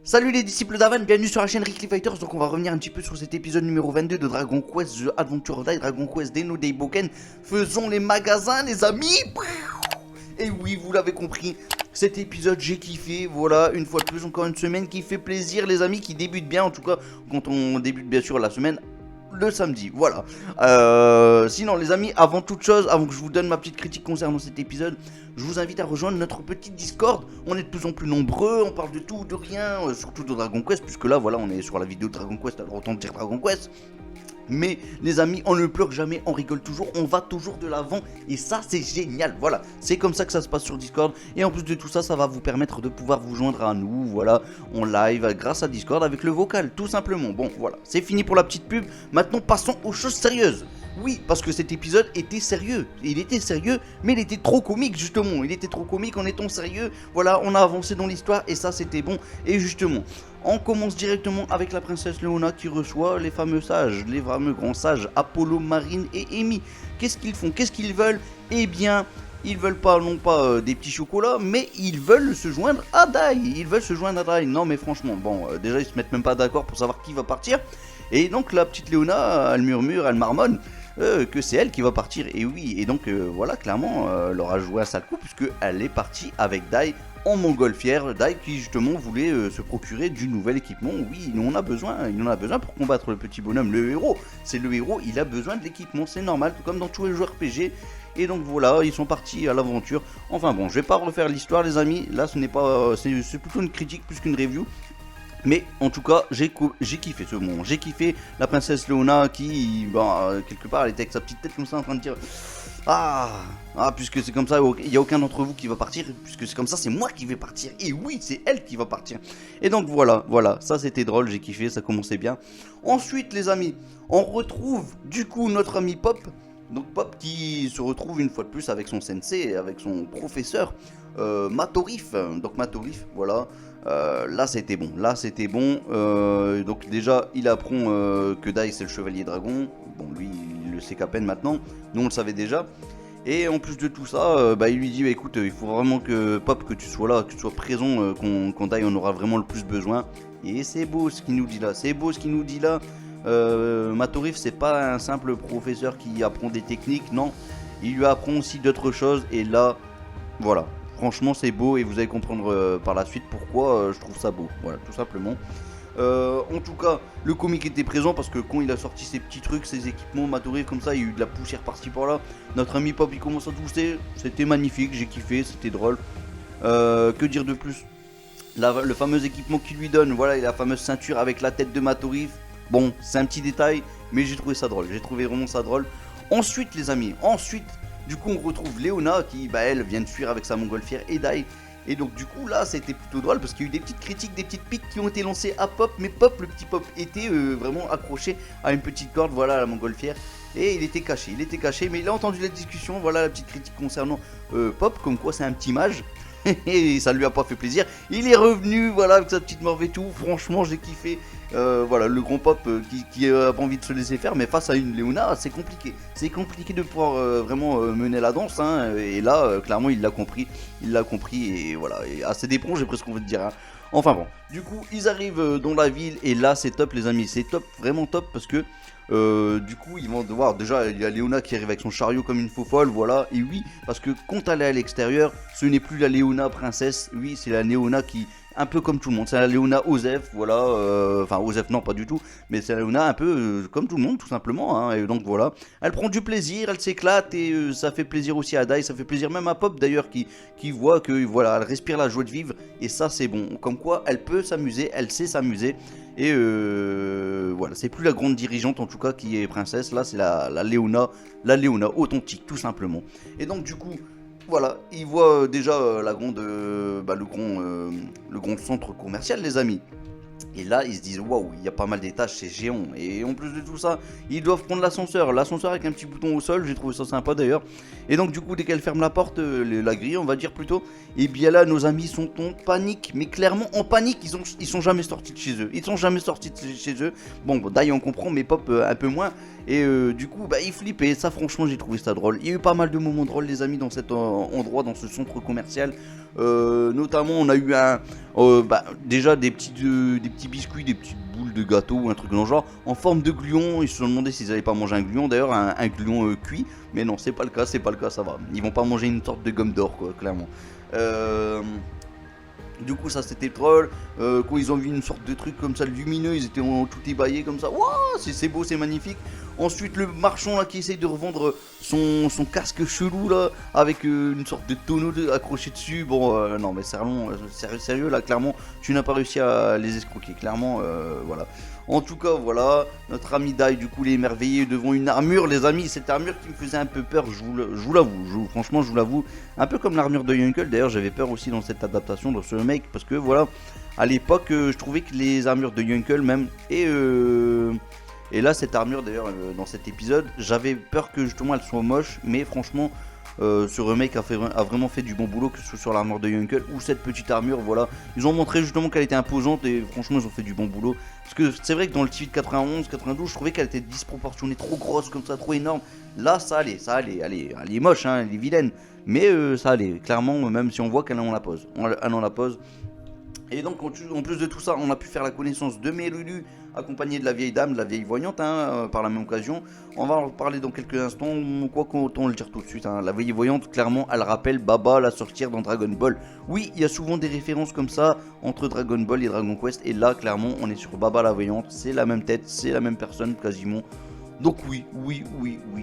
Salut les disciples d'Avan, bienvenue sur la chaîne Rickly Fighters. Donc on va revenir un petit peu sur cet épisode numéro 22 de Dragon Quest The Adventure of Die, Dragon Quest Deno Deiboken. Faisons les magasins les amis. Et oui, vous l'avez compris, cet épisode j'ai kiffé, voilà, une fois de plus, encore une semaine qui fait plaisir les amis, qui débute bien, en tout cas quand on débute bien sûr la semaine le samedi, voilà. Sinon les amis, avant toute chose, avant que je vous donne ma petite critique concernant cet épisode, je vous invite à rejoindre notre petit Discord. On est de plus en plus nombreux, on parle de tout, de rien, surtout de Dragon Quest, puisque là voilà, on est sur la vidéo de Dragon Quest, alors autant dire Dragon Quest. Mais les amis, on ne pleure jamais, on rigole toujours, on va toujours de l'avant et ça c'est génial, voilà. C'est comme ça que ça se passe sur Discord et en plus de tout ça, ça va vous permettre de pouvoir vous joindre à nous, voilà, en live grâce à Discord avec le vocal, tout simplement. Bon, voilà, c'est fini pour la petite pub, maintenant passons aux choses sérieuses. Oui, parce que cet épisode était sérieux, il était sérieux, mais il était trop comique justement, il était trop comique en étant sérieux, voilà, on a avancé dans l'histoire et ça c'était bon, et justement... On commence directement avec la princesse Leona qui reçoit les fameux sages, les fameux grands sages, Apollo, Marine et Amy. Qu'est-ce qu'ils font? Qu'est-ce qu'ils veulent? Eh bien, ils veulent pas, non pas des petits chocolats, mais ils veulent se joindre à Dai. Ils veulent se joindre à Dai. Non mais franchement, bon, déjà ils se mettent même pas d'accord pour savoir qui va partir. Et donc la petite Leona, elle murmure, elle marmonne. Que c'est elle qui va partir, et oui, et donc voilà, clairement, elle aura joué un sale coup, puisqu'elle est partie avec Dai en montgolfière, Dai qui justement voulait se procurer du nouvel équipement. Oui, il en a besoin pour combattre le petit bonhomme, le héros. C'est le héros, il a besoin de l'équipement, c'est normal, tout comme dans tous les jeux RPG. Et donc voilà, ils sont partis à l'aventure. Enfin bon, je vais pas refaire l'histoire les amis, là ce n'est pas, c'est plutôt une critique plus qu'une review. Mais en tout cas, j'ai kiffé ce moment. J'ai kiffé la princesse Leona qui, quelque part, elle était avec sa petite tête comme ça en train de dire puisque c'est comme ça, il n'y a aucun d'entre vous qui va partir. Puisque c'est comme ça, c'est moi qui vais partir. Et oui, c'est elle qui va partir. Et donc voilà, ça c'était drôle, j'ai kiffé, ça commençait bien. Ensuite, les amis, on retrouve du coup notre ami Pop. Donc Pop qui se retrouve une fois de plus avec son sensei, avec son professeur Matorif. Donc Matorif, voilà. Là c'était bon, donc déjà il apprend que Dai c'est le chevalier dragon. Bon, lui il le sait qu'à peine maintenant, nous on le savait déjà. Et en plus de tout ça, il lui dit écoute, il faut vraiment que Pop, que tu sois là, que tu sois présent quand Dai en aura vraiment le plus besoin. Et c'est beau ce qu'il nous dit là, Matorif c'est pas un simple professeur qui apprend des techniques, non, il lui apprend aussi d'autres choses. Et là, voilà, franchement c'est beau et vous allez comprendre par la suite pourquoi je trouve ça beau, voilà, tout simplement. En tout cas, le comique était présent parce que quand il a sorti ses petits trucs, ses équipements, Matorif comme ça, il y a eu de la poussière par-ci par-là. Notre ami Pop il commence à tousser, c'était magnifique, j'ai kiffé, c'était drôle. Que dire de plus? Le fameux équipement qu'il lui donne, voilà, et la fameuse ceinture avec la tête de Matorif. Bon, c'est un petit détail, mais j'ai trouvé ça drôle, j'ai trouvé vraiment ça drôle. Ensuite les amis, du coup on retrouve Leona qui, elle vient de fuir avec sa montgolfière et Dai. Et donc du coup là c'était plutôt drôle parce qu'il y a eu des petites critiques, des petites piques qui ont été lancées à Pop. Mais Pop, le petit Pop, était vraiment accroché à une petite corde, voilà, à la montgolfière. Et il était caché, mais il a entendu la discussion, voilà la petite critique concernant Pop, comme quoi c'est un petit mage. Et ça lui a pas fait plaisir. Il est revenu, voilà, avec sa petite morve et tout. Franchement, j'ai kiffé. Voilà, le grand Pop qui a pas envie de se laisser faire, mais face à une Leona, c'est compliqué. C'est compliqué de pouvoir vraiment mener la danse. Hein, et là, clairement, il l'a compris. Et voilà. Et à ses dépens, j'ai presque envie de dire. Hein. Enfin bon. Du coup, ils arrivent dans la ville. Et là, c'est top, les amis. C'est top, vraiment top, parce que. Du coup ils vont devoir, déjà il y a Leona qui arrive avec son chariot comme une faux folle, voilà. Et oui, parce que quand elle est à l'extérieur, ce n'est plus la Leona princesse, oui, c'est la Leona qui, un peu comme tout le monde, c'est la Leona Osef, voilà, enfin Osef non pas du tout, mais c'est la Leona un peu comme tout le monde tout simplement, hein. Et donc voilà, elle prend du plaisir, elle s'éclate et ça fait plaisir aussi à Dai, ça fait plaisir même à Pop d'ailleurs qui voit que voilà, elle respire la joie de vivre et ça c'est bon, comme quoi elle peut s'amuser, elle sait s'amuser. Et voilà, c'est plus la grande dirigeante en tout cas qui est princesse, là c'est la Leona authentique tout simplement. Et donc du coup, voilà, il voit déjà le grand centre commercial les amis. Et là, ils se disent waouh, il y a pas mal d'étages, c'est géant. Et en plus de tout ça, ils doivent prendre l'ascenseur. L'ascenseur avec un petit bouton au sol, j'ai trouvé ça sympa d'ailleurs. Et donc, du coup, dès qu'elle ferme la porte, la grille, on va dire plutôt, et bien là, nos amis sont en panique. Mais clairement en panique, ils sont jamais sortis de chez eux. Bon, Dai, on comprend, mais Pop un peu moins. Et du coup, ils flippaient. Ça, franchement, j'ai trouvé ça drôle. Il y a eu pas mal de moments drôles, les amis, dans cet endroit, dans ce centre commercial. Notamment, on a eu déjà des petits biscuits, des petites boules de gâteau ou un truc dans le genre, en forme de gluon. Ils se sont demandé s'ils allaient pas manger un gluon, d'ailleurs, un gluon cuit. Mais non, c'est pas le cas, ça va. Ils vont pas manger une sorte de gomme d'or, quoi, clairement. Du coup, ça c'était troll. Quand ils ont vu une sorte de truc comme ça lumineux, ils étaient tout ébaillés comme ça. Waouh, c'est beau, c'est magnifique. Ensuite, le marchand là qui essaye de revendre son casque chelou là, avec une sorte de tonneau accroché dessus. Bon, non, mais sérieux là, clairement, tu n'as pas réussi à les escroquer. Clairement, voilà. En tout cas, voilà, notre ami Dai, du coup, il est émerveillé devant une armure, les amis. Cette armure qui me faisait un peu peur, je vous l'avoue. Franchement, je vous l'avoue. Un peu comme l'armure de Yunkel. D'ailleurs, j'avais peur aussi dans cette adaptation, dans ce remake, parce que voilà, à l'époque, je trouvais que les armures de Yunkel, même, et là, cette armure, d'ailleurs, dans cet épisode, j'avais peur que justement elle soit moche, mais franchement. Ce remake a vraiment fait du bon boulot, que ce soit sur l'armure de Yunkel ou cette petite armure. Voilà, ils ont montré justement qu'elle était imposante et franchement ils ont fait du bon boulot. Parce que c'est vrai que dans le TV de 91, 92, je trouvais qu'elle était disproportionnée, trop grosse comme ça, trop énorme. Là ça allait, elle est moche, hein, elle est vilaine, mais ça allait, clairement, même si on voit qu'elle en la pose. Elle en la pose. Et donc en plus de tout ça, on a pu faire la connaissance de Melulu, accompagné de la vieille dame, de la vieille voyante, hein, par la même occasion. On va en parler dans quelques instants, quoi qu'autant le dire tout de suite. Hein. La vieille voyante, clairement, elle rappelle Baba, la sorcière dans Dragon Ball. Oui, il y a souvent des références comme ça entre Dragon Ball et Dragon Quest, et là, clairement, on est sur Baba la voyante, c'est la même tête, c'est la même personne quasiment. Donc oui,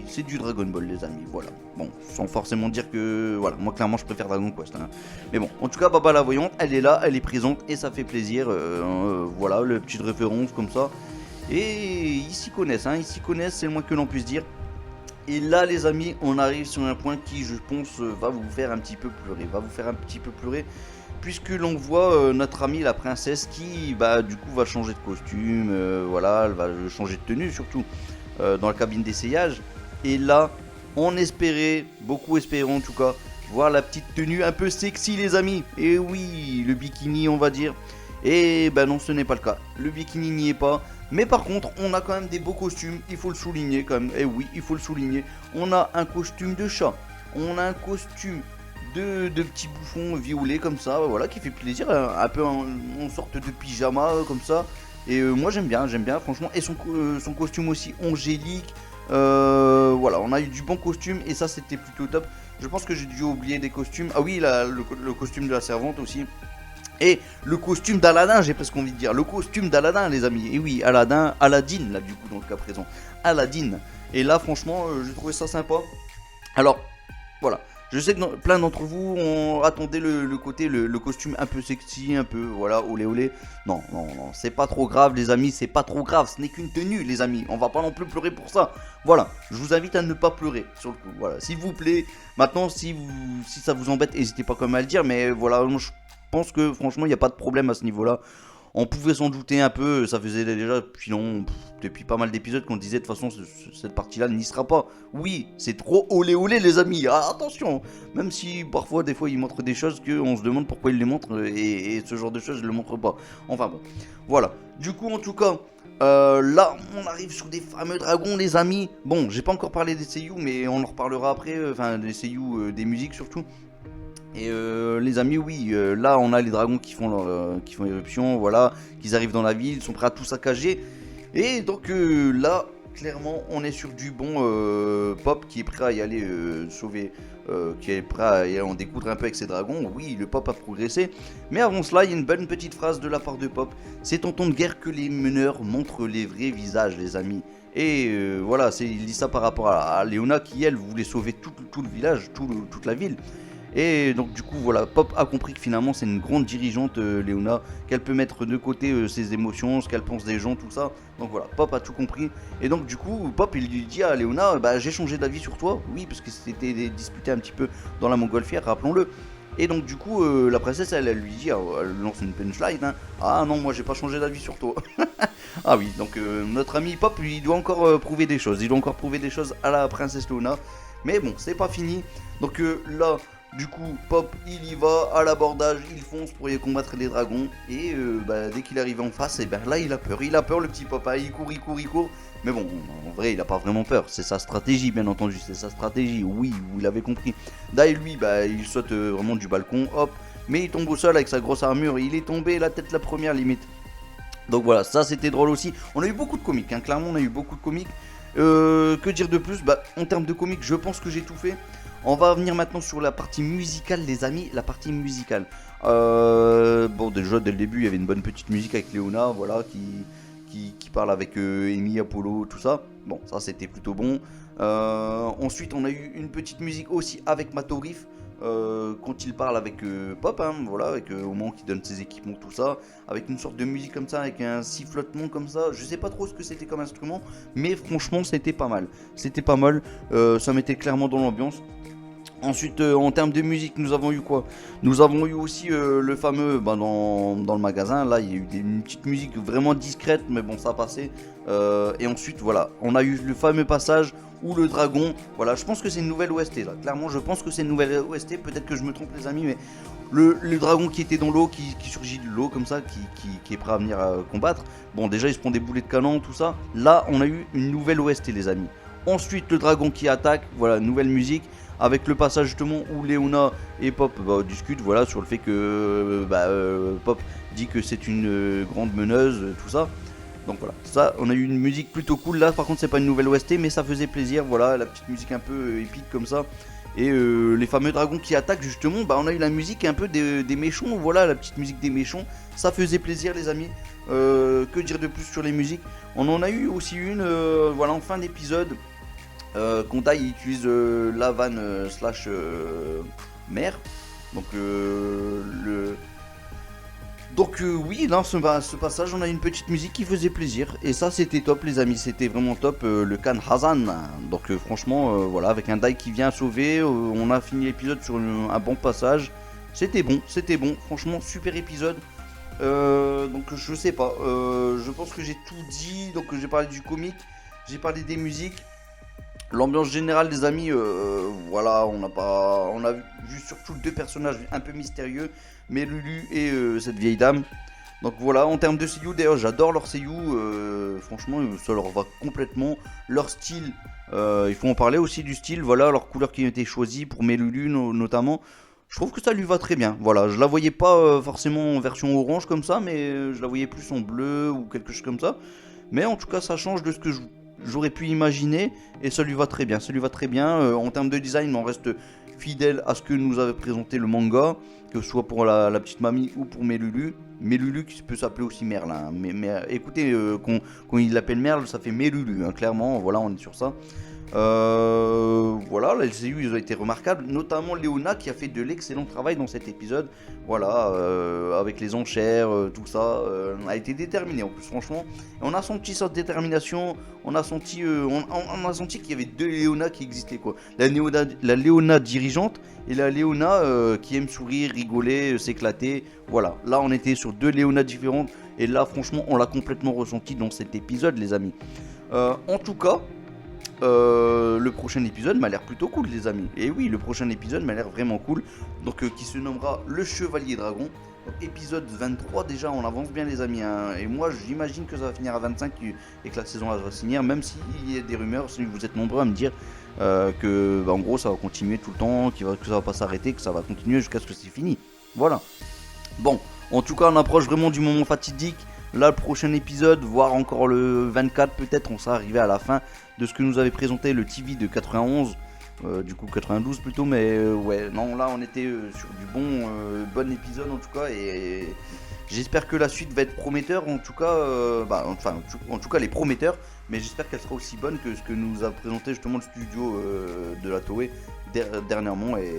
c'est du Dragon Ball les amis, voilà. Bon, sans forcément dire que, voilà, moi clairement je préfère Dragon Quest. Hein. Mais bon, en tout cas, Baba la voyante, elle est là, elle est présente et ça fait plaisir. Voilà, le petite référence comme ça. Et ils s'y connaissent, c'est le moins que l'on puisse dire. Et là les amis, on arrive sur un point qui je pense va vous faire un petit peu pleurer. Puisque l'on voit notre amie la princesse qui du coup va changer de costume, voilà, elle va changer de tenue surtout. Dans la cabine d'essayage, et là on espérait, beaucoup espérons en tout cas, voir la petite tenue un peu sexy les amis, et oui, le bikini on va dire, et non, ce n'est pas le cas, le bikini n'y est pas, mais par contre on a quand même des beaux costumes, il faut le souligner quand même, et oui, il faut le souligner, on a un costume de chat, on a un costume de petits bouffons violets comme ça, voilà, qui fait plaisir, un peu en sorte de pyjama comme ça. Et moi j'aime bien franchement, et son costume aussi angélique, voilà, on a eu du bon costume et ça c'était plutôt top. Je pense que j'ai dû oublier des costumes, ah oui, le costume de la servante aussi, et le costume d'Aladin, j'ai presque envie de dire, le costume d'Aladin les amis, et oui, Aladin, Aladdin là du coup dans le cas présent, Aladdin, et là franchement j'ai trouvé ça sympa. Alors, voilà. Je sais que plein d'entre vous attendaient le costume un peu sexy, un peu, voilà, olé olé. Non, c'est pas trop grave les amis, c'est pas trop grave, ce n'est qu'une tenue les amis, on va pas non plus pleurer pour ça. Voilà, je vous invite à ne pas pleurer sur le coup, voilà, s'il vous plaît. Maintenant, si ça vous embête, n'hésitez pas quand même à le dire, mais voilà, je pense que franchement, il n'y a pas de problème à ce niveau-là. On pouvait s'en douter un peu, ça faisait déjà depuis pas mal d'épisodes qu'on disait de toute façon cette partie-là n'y sera pas. Oui, c'est trop olé olé les amis, attention. Même si parfois, des fois, ils montrent des choses qu'on se demande pourquoi ils les montrent et ce genre de choses, ils le montrent pas. Enfin bon, voilà. Du coup, en tout cas, là, on arrive sur des fameux dragons les amis. Bon, j'ai pas encore parlé des seiyuu, mais on en reparlera après, enfin des seiyuu, des musiques surtout. Et les amis, oui, là on a les dragons qui font éruption, voilà, qu'ils arrivent dans la ville, ils sont prêts à tout saccager. Et donc là, clairement, on est sur du bon Pop qui est prêt à y aller sauver, qui est prêt à y aller en découdre un peu avec ses dragons. Oui, le Pop a progressé. Mais avant cela, il y a une bonne petite phrase de la part de Pop. C'est en temps de guerre que les meneurs montrent les vrais visages, les amis. Et voilà, il dit ça par rapport à Leona qui, elle, voulait sauver tout le village, toute la ville. Et donc du coup voilà, Pop a compris que finalement c'est une grande dirigeante Leona, qu'elle peut mettre de côté ses émotions, ce qu'elle pense des gens, tout ça. Donc voilà, Pop a tout compris. Et donc du coup Pop il lui dit à Leona, j'ai changé d'avis sur toi. Oui, parce que c'était disputé un petit peu dans la montgolfière, rappelons-le. Et donc du coup la princesse elle lui dit, elle lance une punchline, hein, ah non, moi j'ai pas changé d'avis sur toi. Ah oui, donc notre ami Pop il doit encore prouver des choses, à la princesse Leona. Mais bon, c'est pas fini. Donc là, du coup, Pop, il y va à l'abordage, il fonce pour y combattre les dragons. Et dès qu'il arrive en face, et là il a peur le petit Pop, hein, il court. Mais bon, en vrai, il a pas vraiment peur, c'est sa stratégie, bien entendu, oui, vous l'avez compris. Dai, lui, il saute vraiment du balcon, hop. mais il tombe au sol avec sa grosse armure, il est tombé la tête la première limite. Donc voilà, ça c'était drôle aussi. On a eu beaucoup de comiques, hein. Clairement on a eu beaucoup de comiques. Que dire de plus? Bah, en termes de comiques, je pense que j'ai tout fait. On va revenir maintenant sur la partie musicale, les amis. La partie musicale. Bon, déjà dès le début, il y avait une bonne petite musique avec Léona, voilà, qui parle avec Amy, Apollo, tout ça. Bon, ça c'était plutôt bon. Ensuite, on a eu une petite musique aussi avec Matorif. Quand il parle avec Pop, hein, voilà, avec au moment qu'il donne ses équipements, tout ça, avec une sorte de musique comme ça, avec un sifflotement comme ça. Je sais pas trop ce que c'était comme instrument, mais franchement, c'était pas mal. C'était pas mal, ça mettait clairement dans l'ambiance. Ensuite, en termes de musique, nous avons eu quoi? Nous avons eu aussi le fameux, dans le magasin, là, il y a eu une petite musique vraiment discrète, mais bon, ça passait. Et ensuite, voilà, on a eu le fameux passage où le dragon, voilà, je pense que c'est une nouvelle OST, là. Clairement, je pense que c'est une nouvelle OST, peut-être que je me trompe, les amis, mais le dragon qui était dans l'eau, qui surgit de l'eau, comme ça, qui est prêt à venir combattre. Bon, déjà, il se prend des boulets de canon, tout ça. Là, on a eu une nouvelle OST, les amis. Ensuite, le dragon qui attaque, voilà, nouvelle musique. Avec le passage justement où Léona et Pop discutent, voilà, sur le fait que Pop dit que c'est une grande meneuse, tout ça. Donc voilà, ça, on a eu une musique plutôt cool. Là, par contre, c'est pas une nouvelle OST, mais ça faisait plaisir. Voilà, la petite musique un peu épique comme ça. Et les fameux dragons qui attaquent, justement, on a eu la musique un peu des méchants. Voilà, la petite musique des méchants. Ça faisait plaisir, les amis. Que dire de plus sur les musiques? On en a eu aussi une, voilà, en fin d'épisode. Kontai il utilise la vanne slash mer. Donc oui, là ce passage on a une petite musique qui faisait plaisir. Et ça c'était top, les amis, c'était vraiment top. Le Khan Hazan. Donc franchement voilà, avec un Dai qui vient sauver, on a fini l'épisode sur un bon passage. C'était bon, franchement super épisode. Donc je sais pas, je pense que j'ai tout dit. Donc j'ai parlé du comique, j'ai parlé des musiques. L'ambiance générale, des amis, voilà, on a vu surtout deux personnages un peu mystérieux, mais Lulu et cette vieille dame. Donc voilà, en termes de seiyuu, d'ailleurs j'adore leur seiyuu, franchement ça leur va complètement. Leur style, il faut en parler aussi du style, voilà, leur couleur qui a été choisie pour Melulu notamment. Je trouve que ça lui va très bien, voilà, je la voyais pas forcément en version orange comme ça, mais je la voyais plus en bleu ou quelque chose comme ça. Mais en tout cas ça change de ce que j'aurais pu imaginer, et ça lui va très bien, en termes de design on reste fidèle à ce que nous avait présenté le manga, que ce soit pour la petite mamie ou pour Melulu qui peut s'appeler aussi Merlin, mais écoutez, quand il l'appelle Merle ça fait Melulu, hein, clairement, voilà, on est sur ça. Voilà, les LCU ils ont été remarquables, notamment Léona qui a fait de l'excellent travail dans cet épisode. Voilà, avec les enchères, tout ça, a été déterminé en plus, franchement. On a senti cette détermination, on a senti qu'il y avait deux Léona qui existaient, quoi. La Léona dirigeante et la Léona qui aime sourire, rigoler, s'éclater. Voilà, là on était sur deux Léona différentes, et là franchement on l'a complètement ressenti dans cet épisode, les amis. En tout cas. Le prochain épisode m'a l'air plutôt cool, les amis. Et oui, le prochain épisode m'a l'air vraiment cool. Donc qui se nommera Le Chevalier Dragon. Donc, épisode 23 déjà, on avance bien, les amis, hein. Et moi j'imagine que ça va finir à 25 et que la saison va se finir. Même s'il y a des rumeurs, si vous êtes nombreux à me dire que en gros ça va continuer tout le temps, que ça va pas s'arrêter, que ça va continuer jusqu'à ce que c'est fini. Voilà. Bon, en tout cas on approche vraiment du moment fatidique. Là, le prochain épisode, voire encore le 24 peut-être, on sera arrivé à la fin de ce que nous avait présenté le TV de 91, du coup 92 plutôt, mais ouais, non, là on était sur du bon épisode en tout cas, et j'espère que la suite va être prometteur, en tout cas, en tout cas elle est prometteur, mais j'espère qu'elle sera aussi bonne que ce que nous a présenté justement le studio de la Toei dernièrement, et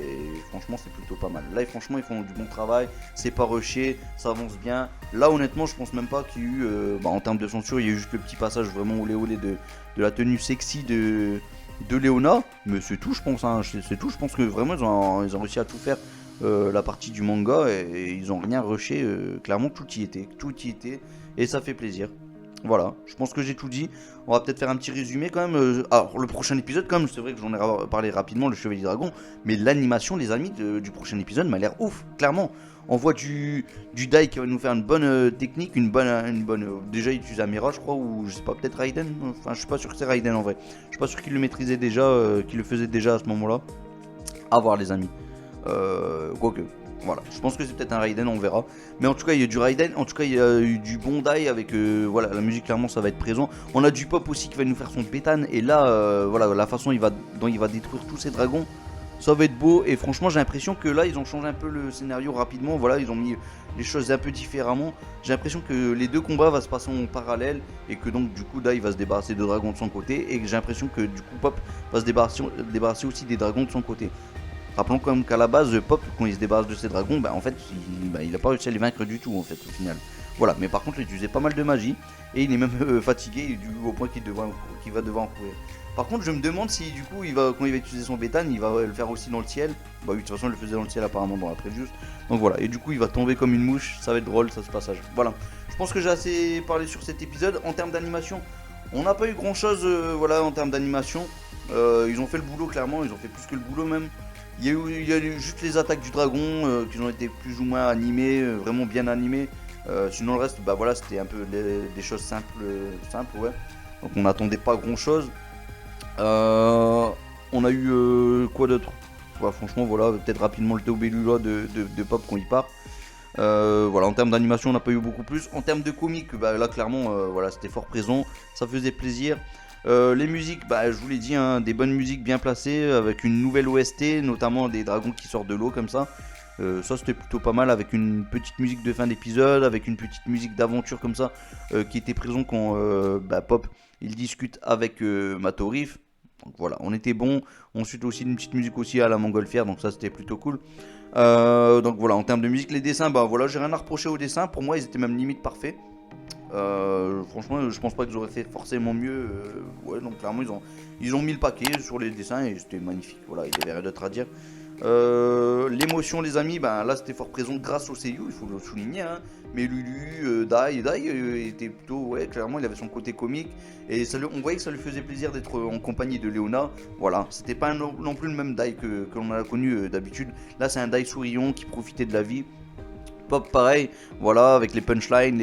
franchement c'est plutôt pas mal. Là franchement ils font du bon travail, c'est pas rushé, ça avance bien. Là honnêtement je pense même pas qu'il y ait eu, en termes de censure, il y a eu juste le petit passage vraiment olé olé de la tenue sexy de Léona, mais c'est tout je pense, hein, c'est tout, je pense que vraiment ils ont réussi à tout faire, la partie du manga, et ils ont rien rushé, clairement tout y était, et ça fait plaisir. Voilà, je pense que j'ai tout dit. On va peut-être faire un petit résumé quand même. Alors, le prochain épisode, quand même, c'est vrai que j'en ai parlé rapidement, le Chevalier Dragon. Mais l'animation, les amis, du prochain épisode m'a l'air ouf, clairement. On voit du Dai qui va nous faire une bonne technique, une bonne. Déjà, il utilise Amira, je crois, ou je sais pas, peut-être Raiden. Enfin, je suis pas sûr que c'est Raiden en vrai. Je suis pas sûr qu'il le maîtrisait déjà, qu'il le faisait déjà à ce moment-là. À voir, les amis. Quoique. Voilà, je pense que c'est peut-être un Raiden, on verra. Mais en tout cas, il y a du Raiden, en tout cas, il y a eu du Bandai avec voilà, la musique, clairement, ça va être présent. On a du pop aussi qui va nous faire son pétane. Et là, voilà, la façon dont il va détruire tous ces dragons, ça va être beau. Et franchement, j'ai l'impression que là, ils ont changé un peu le scénario rapidement. Voilà, ils ont mis les choses un peu différemment. J'ai l'impression que les deux combats vont se passer en parallèle. Et que donc, du coup, Dai va se débarrasser de dragons de son côté. Et que j'ai l'impression que du coup, Pop va se débarrasser aussi des dragons de son côté. Rappelons quand même qu'à la base, Pop, quand il se débarrasse de ses dragons, bah, en fait, il a pas réussi à les vaincre du tout, en fait, au final. Voilà, mais par contre, il utilisait pas mal de magie, et il est même fatigué au point qu'il va devoir en courir. Par contre, je me demande si, du coup, quand il va utiliser son bétane, il va le faire aussi dans le ciel. Bah oui, de toute façon, il le faisait dans le ciel, apparemment, dans la preview. Donc voilà, et du coup, il va tomber comme une mouche, ça va être drôle, ça, ce passage. Voilà, je pense que j'ai assez parlé sur cet épisode. En termes d'animation, on n'a pas eu grand-chose, voilà, en termes d'animation. Ils ont fait le boulot, clairement, ils ont fait plus que le boulot, même. Il y a eu juste les attaques du dragon qui ont été plus ou moins animées, vraiment bien animées. Sinon le reste, bah voilà, c'était un peu des choses simples, ouais. Donc on n'attendait pas grand chose. On a eu quoi d'autre? Ouais, franchement, voilà, peut-être rapidement le Théo Bellula de Pop quand il part. Voilà, en termes d'animation, on n'a pas eu beaucoup plus. En termes de comique, bah, là clairement, voilà, c'était fort présent, ça faisait plaisir. Les musiques, bah, je vous l'ai dit, hein, des bonnes musiques bien placées avec une nouvelle OST, notamment des dragons qui sortent de l'eau comme ça. Ça c'était plutôt pas mal avec une petite musique de fin d'épisode, avec une petite musique d'aventure comme ça qui était présent quand bah, Pop il discute avec Matorif. Donc voilà, on était bon. Ensuite aussi une petite musique aussi à la montgolfière, donc ça c'était plutôt cool. Donc voilà, en termes de musique, les dessins, bah voilà, j'ai rien à reprocher aux dessins. Pour moi, ils étaient même limite parfaits. Franchement, je pense pas qu'ils auraient fait forcément mieux. Ouais, donc clairement, ils ont mis le paquet sur les dessins et c'était magnifique. Voilà, il y avait rien d'autre à dire. L'émotion, les amis, ben là c'était fort présent grâce au seiyuu, il faut le souligner. Hein. Mais Lulu, Dai était plutôt, ouais, clairement, il avait son côté comique et on voyait que ça lui faisait plaisir d'être en compagnie de Léona. Voilà, c'était pas non plus le même Dai que l'on a connu d'habitude. Là, c'est un Dai souriant qui profitait de la vie. Pop pareil, voilà, avec les punchlines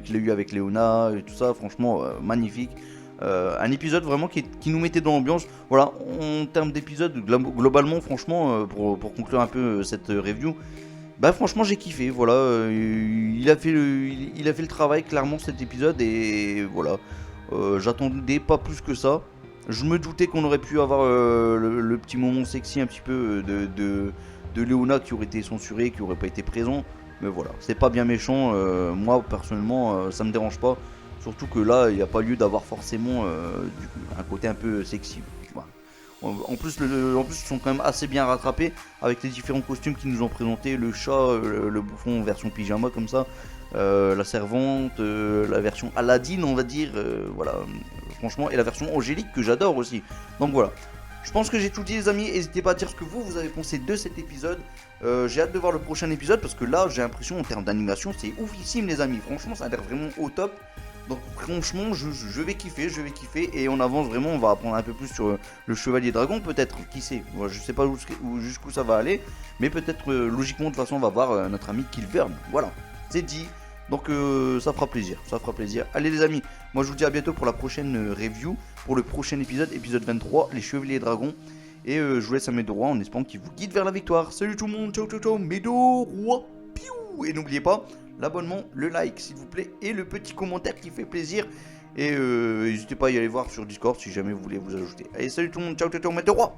qu'il a eu avec Léona et tout ça, franchement magnifique. Un épisode vraiment qui nous mettait dans l'ambiance. Voilà, en termes d'épisode, globalement, franchement, pour conclure un peu cette review, bah franchement j'ai kiffé. Voilà, il a fait le travail clairement cet épisode et voilà, j'attendais pas plus que ça. Je me doutais qu'on aurait pu avoir le petit moment sexy un petit peu de Léona qui aurait été censuré, qui aurait pas été présent. Mais voilà, c'est pas bien méchant. Moi personnellement, ça me dérange pas. Surtout que là, il n'y a pas lieu d'avoir forcément un côté un peu sexy. Voilà. En plus, ils sont quand même assez bien rattrapés avec les différents costumes qu'ils nous ont présentés. Le chat, le bouffon en version pyjama comme ça, la servante, la version Aladdin on va dire. Voilà, franchement, et la version angélique que j'adore aussi. Donc voilà. Je pense que j'ai tout dit les amis, n'hésitez pas à dire ce que vous avez pensé de cet épisode. J'ai hâte de voir le prochain épisode parce que là j'ai l'impression en termes d'animation c'est oufissime les amis. Franchement ça a l'air vraiment au top. Donc franchement je vais kiffer et on avance vraiment, on va apprendre un peu plus sur le chevalier dragon peut-être, qui sait. Moi, je sais pas jusqu'où ça va aller, mais peut-être logiquement de toute façon on va voir notre ami Kilburn. Voilà, c'est dit. Donc ça fera plaisir, Allez les amis, moi je vous dis à bientôt pour la prochaine review, pour le prochain épisode 23, les chevaliers dragons. Et je vous laisse un Médo Roi en espérant qu'il vous guide vers la victoire. Salut tout le monde, ciao ciao ciao, Médo Roi, piou. Et n'oubliez pas l'abonnement, le like s'il vous plaît, et le petit commentaire qui fait plaisir. Et n'hésitez pas à y aller voir sur Discord si jamais vous voulez vous ajouter. Allez salut tout le monde, ciao ciao ciao, Médo Roi.